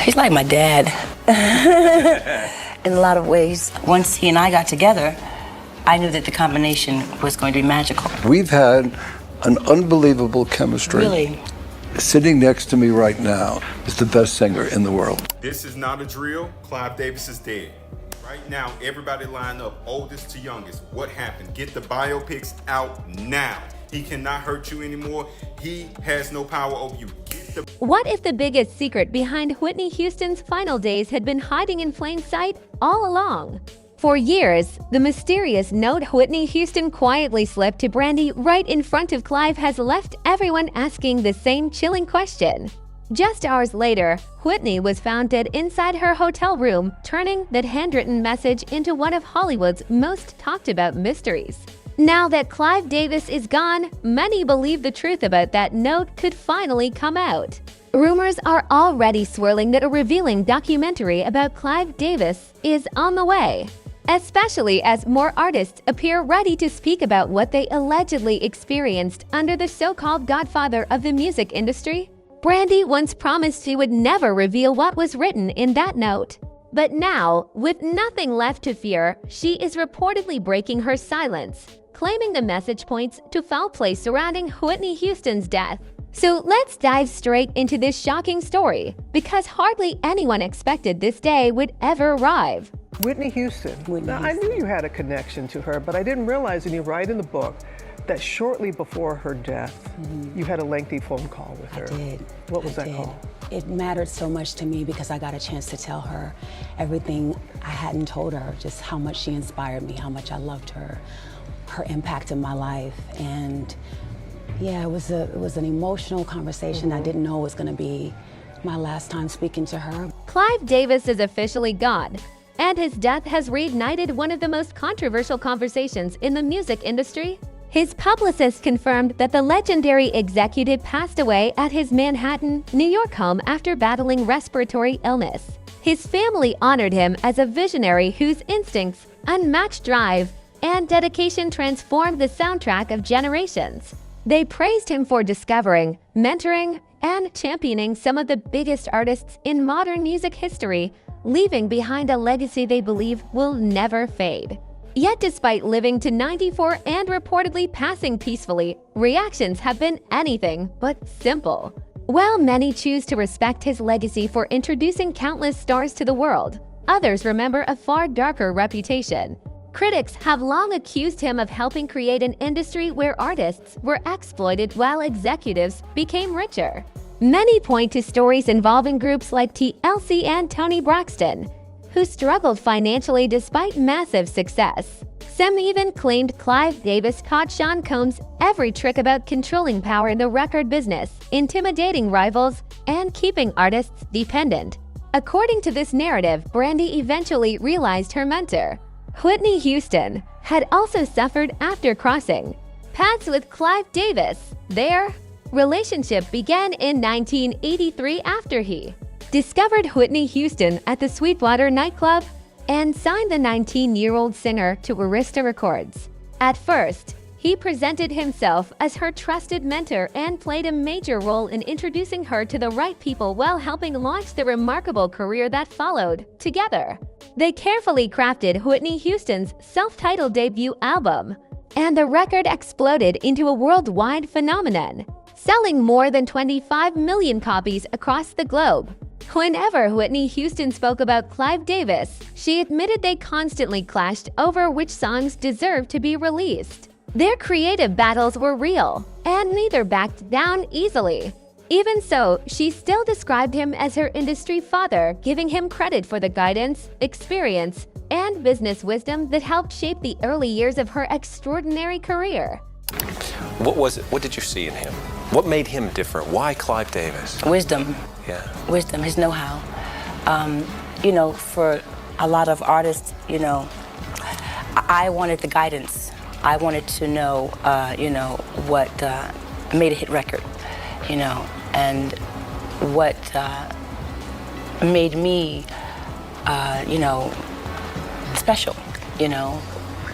He's like my dad in a lot of ways. Once he and I got together, I knew that the combination was going to be magical. We've had an unbelievable chemistry. Really? Sitting next to me right now is the best singer in the world. This is not a drill. Clive Davis is dead. Right now, everybody line up, oldest to youngest. What happened? Get the biopics out now. He cannot hurt you anymore. He has no power over you. What if the biggest secret behind Whitney Houston's final days had been hiding in plain sight all along? For years, the mysterious note Whitney Houston quietly slipped to Brandy right in front of Clive has left everyone asking the same chilling question. Just hours later, Whitney was found dead inside her hotel room, turning that handwritten message into one of Hollywood's most talked about mysteries. Now that Clive Davis is gone, many believe the truth about that note could finally come out. Rumors are already swirling that a revealing documentary about Clive Davis is on the way, especially as more artists appear ready to speak about what they allegedly experienced under the so-called godfather of the music industry. Brandy once promised she would never reveal what was written in that note. But now, with nothing left to fear, she is reportedly breaking her silence, claiming the message points to foul play surrounding Whitney Houston's death. So let's dive straight into this shocking story, because hardly anyone expected this day would ever arrive. Whitney Houston. Now, I knew you had a connection to her, but I didn't realize, and you write in the book, that shortly before her death, you had a lengthy phone call with her. I did. What was that call? It mattered so much to me because I got a chance to tell her everything I hadn't told her, just how much she inspired me, how much I loved her, her impact in my life. And yeah, it was an emotional conversation. I didn't know it was going to be my last time speaking to her. Clive Davis is officially gone, and his death has reignited one of the most controversial conversations in the music industry. His publicist confirmed that the legendary executive passed away at his Manhattan, New York home after battling respiratory illness. His family honored him as a visionary whose instincts, unmatched drive, and dedication transformed the soundtrack of generations. They praised him for discovering, mentoring, and championing some of the biggest artists in modern music history, leaving behind a legacy they believe will never fade. Yet despite living to 94 and reportedly passing peacefully, reactions have been anything but simple. While many choose to respect his legacy for introducing countless stars to the world, others remember a far darker reputation. Critics have long accused him of helping create an industry where artists were exploited while executives became richer. Many point to stories involving groups like TLC and Toni Braxton, who struggled financially despite massive success. Some even claimed Clive Davis caught Sean Combs' every trick about controlling power in the record business, intimidating rivals, and keeping artists dependent. According to this narrative, Brandy eventually realized her mentor, Whitney Houston, had also suffered after crossing paths with Clive Davis. Their relationship began in 1983 after he discovered Whitney Houston at the Sweetwater nightclub and signed the 19-year-old singer to Arista Records. At first, he presented himself as her trusted mentor and played a major role in introducing her to the right people while helping launch the remarkable career that followed. Together, they carefully crafted Whitney Houston's self-titled debut album, and the record exploded into a worldwide phenomenon, selling more than 25 million copies across the globe. Whenever Whitney Houston spoke about Clive Davis, she admitted they constantly clashed over which songs deserved to be released. Their creative battles were real, and neither backed down easily. Even so, she still described him as her industry father, giving him credit for the guidance, experience, and business wisdom that helped shape the early years of her extraordinary career. What was it? What did you see in him? What made him different? Why Clive Davis? Wisdom. Yeah. Wisdom, his know-how. For a lot of artists, I wanted the guidance. I wanted to know, what made a hit record, and what made me, special,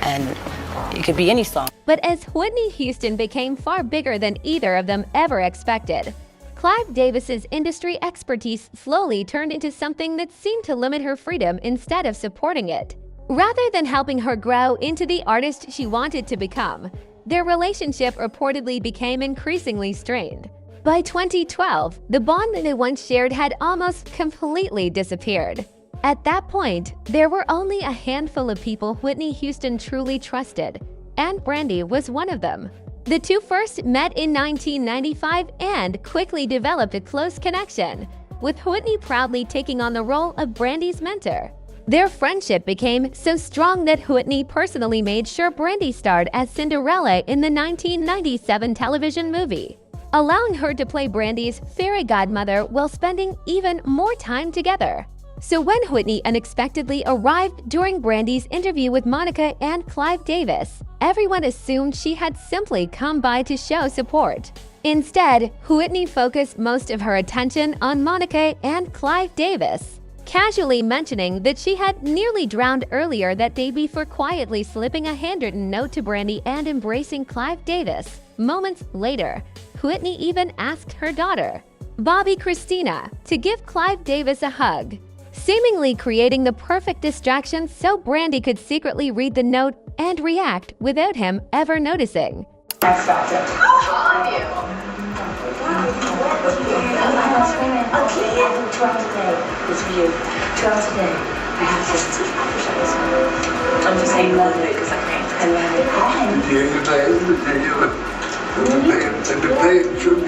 and it could be any song. But as Whitney Houston became far bigger than either of them ever expected, Clive Davis's industry expertise slowly turned into something that seemed to limit her freedom instead of supporting it. Rather than helping her grow into the artist she wanted to become, their relationship reportedly became increasingly strained. By 2012, the bond they once shared had almost completely disappeared. At that point, there were only a handful of people Whitney Houston truly trusted, and Brandy was one of them. The two first met in 1995 and quickly developed a close connection, with Whitney proudly taking on the role of Brandy's mentor. Their friendship became so strong that Whitney personally made sure Brandy starred as Cinderella in the 1997 television movie, allowing her to play Brandy's fairy godmother while spending even more time together. So when Whitney unexpectedly arrived during Brandy's interview with Monica and Clive Davis, everyone assumed she had simply come by to show support. Instead, Whitney focused most of her attention on Monica and Clive Davis, casually mentioning that she had nearly drowned earlier that day before quietly slipping a handwritten note to Brandy and embracing Clive Davis. Moments later, Whitney even asked her daughter, Bobby Christina, to give Clive Davis a hug, seemingly creating the perfect distraction so Brandy could secretly read the note and react without him ever noticing. I stopped it. I love you. Okay, 12 today is for you. 12 today. I have to. I'm just saying love it because I can't. I love it. Paying tribute.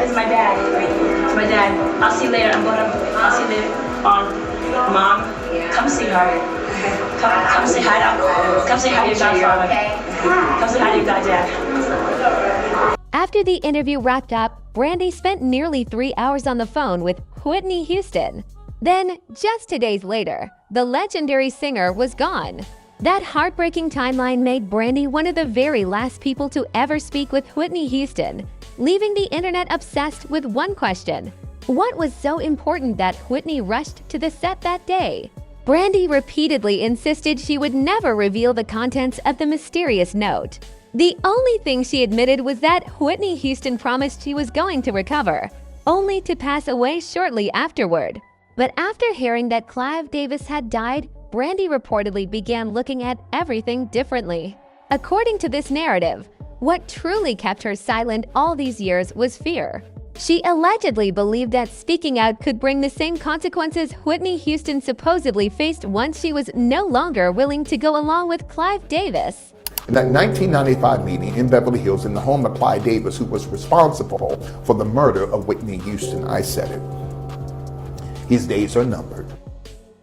It's my dad, right here. It's my dad. I'll see you later. I'll see you later. Mom, come see her. Come say hi to. Come say hi to your godfather. Come say hi to your goddad. After the interview wrapped up, Brandy spent nearly 3 hours on the phone with Whitney Houston. Then, just 2 days later, the legendary singer was gone. That heartbreaking timeline made Brandy one of the very last people to ever speak with Whitney Houston, leaving the internet obsessed with one question: what was so important that Whitney rushed to the set that day? Brandy repeatedly insisted she would never reveal the contents of the mysterious note. The only thing she admitted was that Whitney Houston promised she was going to recover, only to pass away shortly afterward. But after hearing that Clive Davis had died, Brandy reportedly began looking at everything differently. According to this narrative, what truly kept her silent all these years was fear. She allegedly believed that speaking out could bring the same consequences Whitney Houston supposedly faced once she was no longer willing to go along with Clive Davis. In that 1995 meeting in Beverly Hills in the home of Clive Davis, who was responsible for the murder of Whitney Houston, I said it. His days are numbered.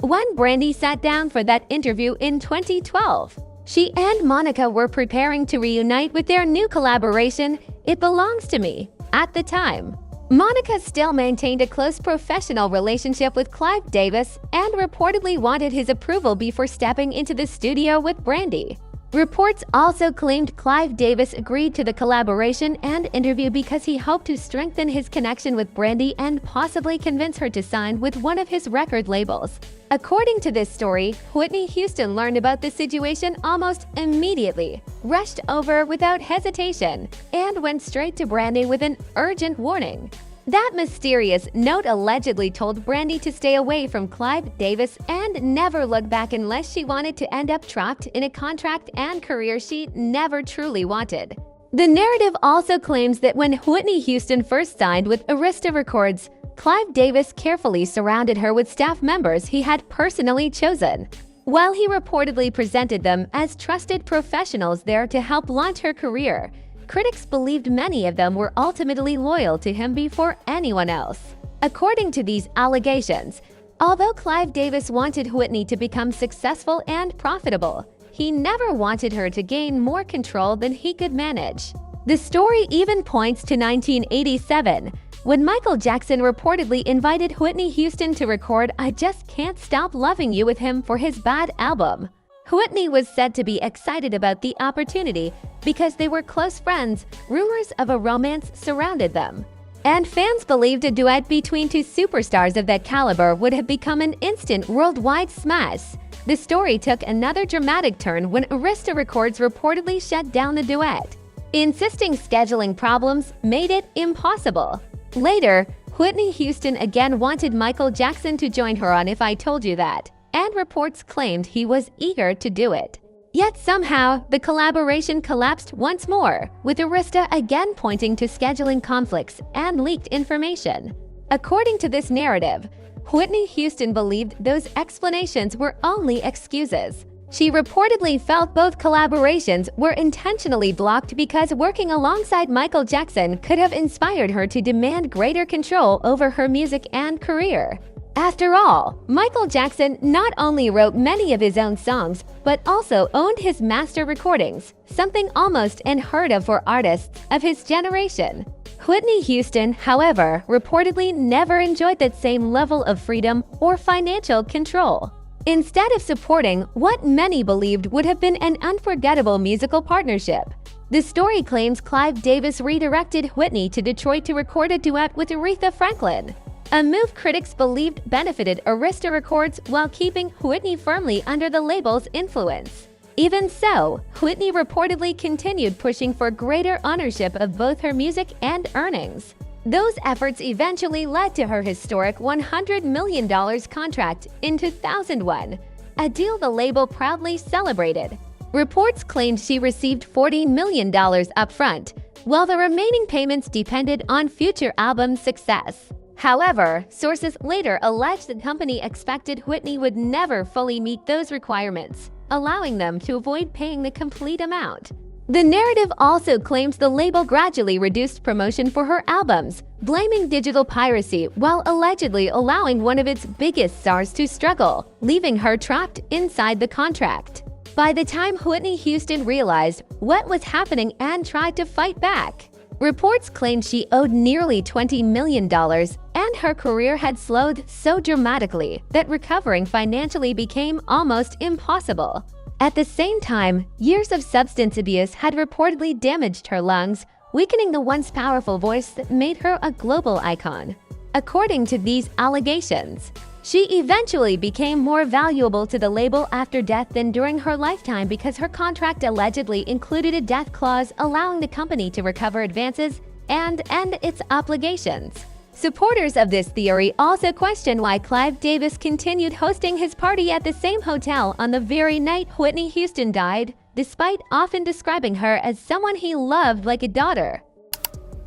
When Brandy sat down for that interview in 2012, she and Monica were preparing to reunite with their new collaboration, It Belongs to Me. At the time, Monica still maintained a close professional relationship with Clive Davis and reportedly wanted his approval before stepping into the studio with Brandy. Reports also claimed Clive Davis agreed to the collaboration and interview because he hoped to strengthen his connection with Brandy and possibly convince her to sign with one of his record labels. According to this story, Whitney Houston learned about the situation almost immediately, rushed over without hesitation, and went straight to Brandy with an urgent warning. That mysterious note allegedly told Brandy to stay away from Clive Davis and never look back unless she wanted to end up trapped in a contract and career she never truly wanted. The narrative also claims that when Whitney Houston first signed with Arista Records, Clive Davis carefully surrounded her with staff members he had personally chosen. While he reportedly presented them as trusted professionals there to help launch her career, critics believed many of them were ultimately loyal to him before anyone else. According to these allegations, although Clive Davis wanted Whitney to become successful and profitable, he never wanted her to gain more control than he could manage. The story even points to 1987, when Michael Jackson reportedly invited Whitney Houston to record I Just Can't Stop Loving You with him for his Bad album. Whitney was said to be excited about the opportunity because they were close friends. Rumors of a romance surrounded them, and fans believed a duet between two superstars of that caliber would have become an instant worldwide smash. The story took another dramatic turn when Arista Records reportedly shut down the duet. insisting scheduling problems made it impossible. Later, Whitney Houston again wanted Michael Jackson to join her on If I Told You That, and reports claimed he was eager to do it. Yet somehow, the collaboration collapsed once more, with Arista again pointing to scheduling conflicts and leaked information. According to this narrative, Whitney Houston believed those explanations were only excuses. She reportedly felt both collaborations were intentionally blocked because working alongside Michael Jackson could have inspired her to demand greater control over her music and career. After all, Michael Jackson not only wrote many of his own songs, but also owned his master recordings, something almost unheard of for artists of his generation. Whitney Houston, however, reportedly never enjoyed that same level of freedom or financial control. Instead of supporting what many believed would have been an unforgettable musical partnership, the story claims Clive Davis redirected Whitney to Detroit to record a duet with Aretha Franklin, a move critics believed benefited Arista Records while keeping Whitney firmly under the label's influence. Even so, Whitney reportedly continued pushing for greater ownership of both her music and earnings. Those efforts eventually led to her historic $100 million contract in 2001, a deal the label proudly celebrated. Reports claimed she received $40 million upfront, while the remaining payments depended on future album success. However, sources later alleged the company expected Whitney would never fully meet those requirements, allowing them to avoid paying the complete amount. The narrative also claims the label gradually reduced promotion for her albums, blaming digital piracy while allegedly allowing one of its biggest stars to struggle, leaving her trapped inside the contract. By the time Whitney Houston realized what was happening and tried to fight back, reports claimed she owed nearly $20 million, and her career had slowed so dramatically that recovering financially became almost impossible. At the same time, years of substance abuse had reportedly damaged her lungs, weakening the once powerful voice that made her a global icon. According to these allegations, she eventually became more valuable to the label after death than during her lifetime because her contract allegedly included a death clause allowing the company to recover advances and end its obligations. Supporters of this theory also question why Clive Davis continued hosting his party at the same hotel on the very night Whitney Houston died, despite often describing her as someone he loved like a daughter.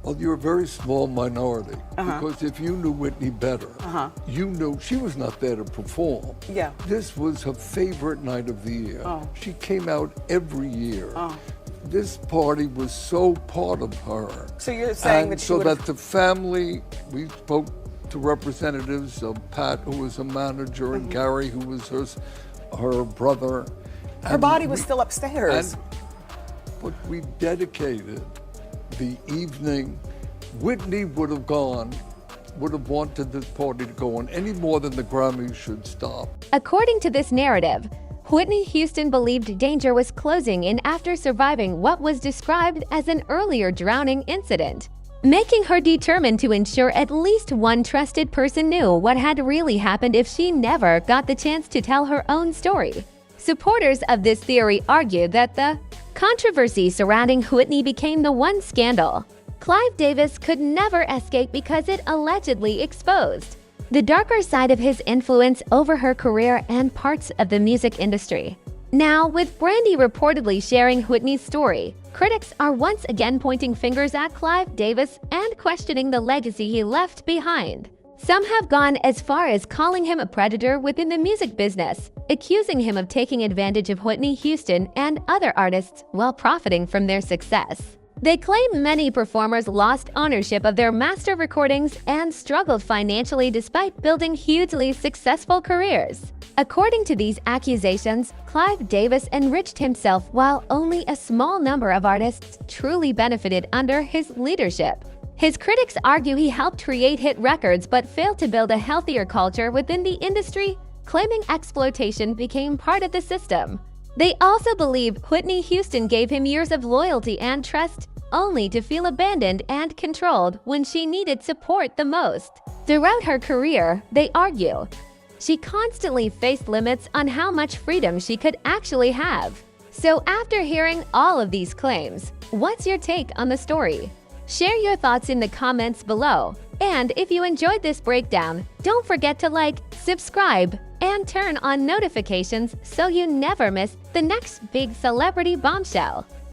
Well, you're a very small minority, because if you knew Whitney better, you knew she was not there to perform. Yeah. This was her favorite night of the year. She came out every year. This party was so part of her. So you're saying that she so would've... that the family, we spoke to representatives of Pat, who was a manager, and Gary, who was her brother. Her body was still upstairs. But we dedicated the evening. Whitney would have wanted this party to go on any more than the Grammys should stop. According to this narrative, Whitney Houston believed danger was closing in after surviving what was described as an earlier drowning incident, making her determined to ensure at least one trusted person knew what had really happened if she never got the chance to tell her own story. Supporters of this theory argue that the controversy surrounding Whitney became the one scandal Clive Davis could never escape because it allegedly exposed the darker side of his influence over her career and parts of the music industry. Now, with Brandy reportedly sharing Whitney's story, critics are once again pointing fingers at Clive Davis and questioning the legacy he left behind. Some have gone as far as calling him a predator within the music business, accusing him of taking advantage of Whitney Houston and other artists while profiting from their success. They claim many performers lost ownership of their master recordings and struggled financially despite building hugely successful careers. According to these accusations, Clive Davis enriched himself while only a small number of artists truly benefited under his leadership. His critics argue he helped create hit records but failed to build a healthier culture within the industry, claiming exploitation became part of the system. They also believe Whitney Houston gave him years of loyalty and trust, only to feel abandoned and controlled when she needed support the most. Throughout her career, they argue, she constantly faced limits on how much freedom she could actually have. So after hearing all of these claims, what's your take on the story? Share your thoughts in the comments below. And if you enjoyed this breakdown, don't forget to like, subscribe, and turn on notifications so you never miss the next big celebrity bombshell.